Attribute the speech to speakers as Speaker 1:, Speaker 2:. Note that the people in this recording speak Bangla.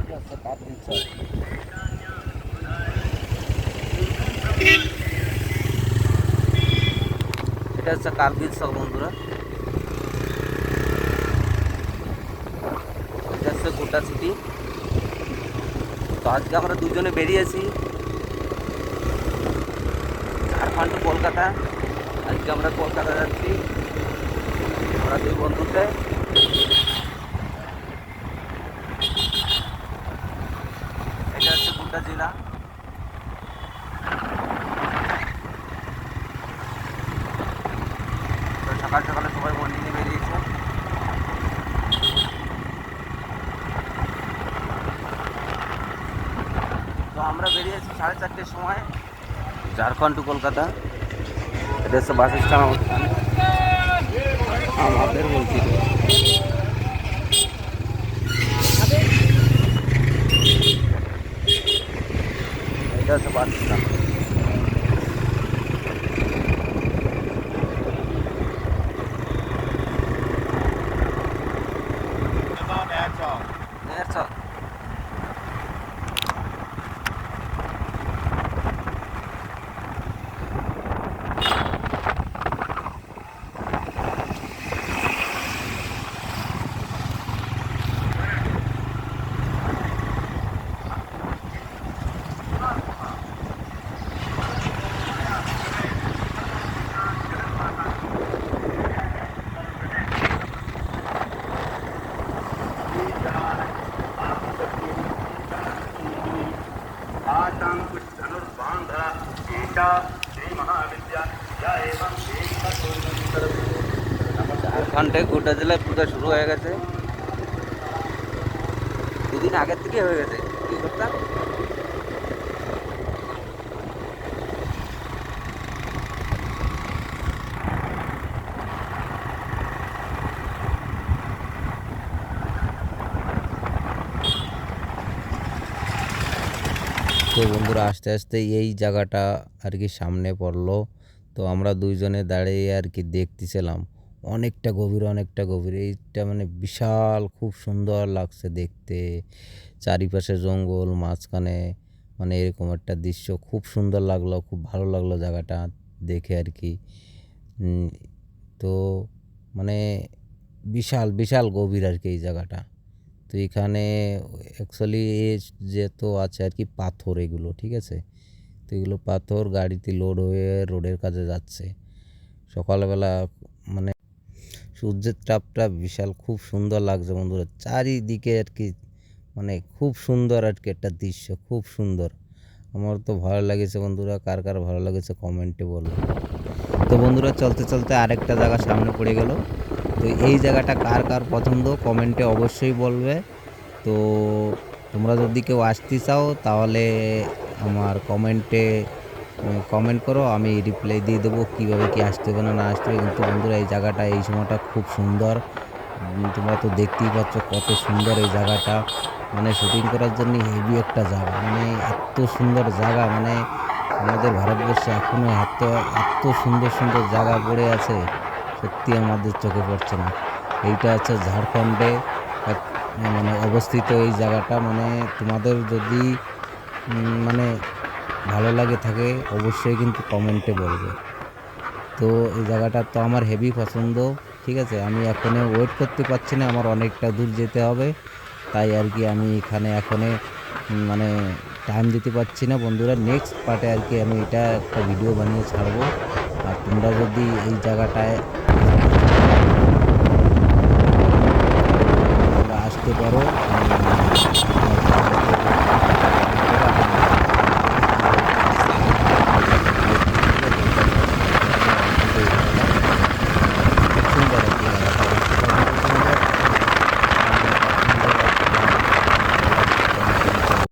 Speaker 1: এটা হচ্ছে কার্গিল শহর বন্ধুরা, এটা হচ্ছে গোটা সিটি। তো আজকে আমরা দুজনে বেরিয়েছি ঝাড়খণ্ড টু কলকাতা। আজকে আমরা কলকাতা যাচ্ছি, আমরা দুই বন্ধুতে। এটা হচ্ছে গোটা জেলা। তো সকাল সকালে সবাই মর্নিংয়ে বেরিয়েছে। তো আমরা বেরিয়েছি 4:30টার সময় ঝাড়খণ্ড টু কলকাতা। এটা হচ্ছে বাস স্ট্যান্ড আমাদের বলছি। এটা হচ্ছে বাস স্ট্যান্ড। ঝাড়খণ্ডে গোটা জেলায় পূজা শুরু হয়ে গেছে, দুদিন আগের থেকে হয়ে গেছে। কি করতাম, তো বন্ধুরা আস্তে আস্তে এই জায়গাটা আর কি সামনে পড়লো। তো আমরা দুইজনে দাঁড়িয়ে আর কি দেখতেছিলাম, অনেকটা গভীর অনেকটা গভীর। এইটা মানে বিশাল, খুব সুন্দর লাগছে দেখতে। চারিপাশে জঙ্গল, মাঝখানে মানে এরকম একটা দৃশ্য খুব সুন্দর লাগলো, খুব ভালো লাগলো জায়গাটা দেখে আর কি। তো মানে বিশাল বিশাল গভীর আর কি এই জায়গাটা। তো এখানে অ্যাকচুয়ালি যেহেতু আছে আর কি পাথর, এগুলো ঠিক আছে। তো এগুলো পাথর গাড়িতে লোড হয়ে রোডের কাছে যাচ্ছে সকালবেলা। মানে সূর্যের তাপটা বিশাল, খুব সুন্দর লাগছে বন্ধুরা চারিদিকে আর কি। মানে খুব সুন্দর আর কি একটা দৃশ্য, খুব সুন্দর। আমার তো ভালো লেগেছে বন্ধুরা, কার কার ভালো লেগেছে কমেন্টে বলো। তো বন্ধুরা চলতে চলতে আরেকটা জায়গা সামনে পড়ে গেল। তো এই জায়গাটা কার কার পছন্দ কমেন্টে অবশ্যই বলবে। তো তোমরা যদি কেউ আসতে চাও তাহলে আমার কমেন্টে কমেন্ট করো, আমি রিপ্লাই দিয়ে দেবো কীভাবে কি আসতে হবে না না আসতে হবে। কিন্তু বন্ধুরা এই জায়গাটা এই সময়টা খুব সুন্দর, তোমরা তো দেখতেই পাচ্ছ কত সুন্দর এই জায়গাটা। মানে শুটিং করার জন্য হেভি একটা জায়গা, মানে এত সুন্দর জায়গা। মানে আমাদের ভারতবর্ষে এখনও এত এত সুন্দর সুন্দর জায়গা পড়ে আছে, সত্যি আমাদের চোখে পড়ছে না। এইটা হচ্ছে ঝাড়খণ্ডে মানে অবস্থিত এই জায়গাটা। মানে তোমাদের যদি মানে ভালো লাগে থাকে অবশ্যই কিন্তু কমেন্টে বলবে। তো এই জায়গাটা তো আমার হেভি পছন্দ, ঠিক আছে। আমি এখনে ওয়েট করতে পারছি না, আমার অনেকটা দূর যেতে হবে, তাই আর কি আমি এখানে এখনে মানে টাইম দিতে পারছি না। বন্ধুরা নেক্সট পার্টে আর কি আমি এটা একটা ভিডিও বানিয়ে ছাড়বো। আর তোমরা যদি এই জায়গাটায় আসতে পারো,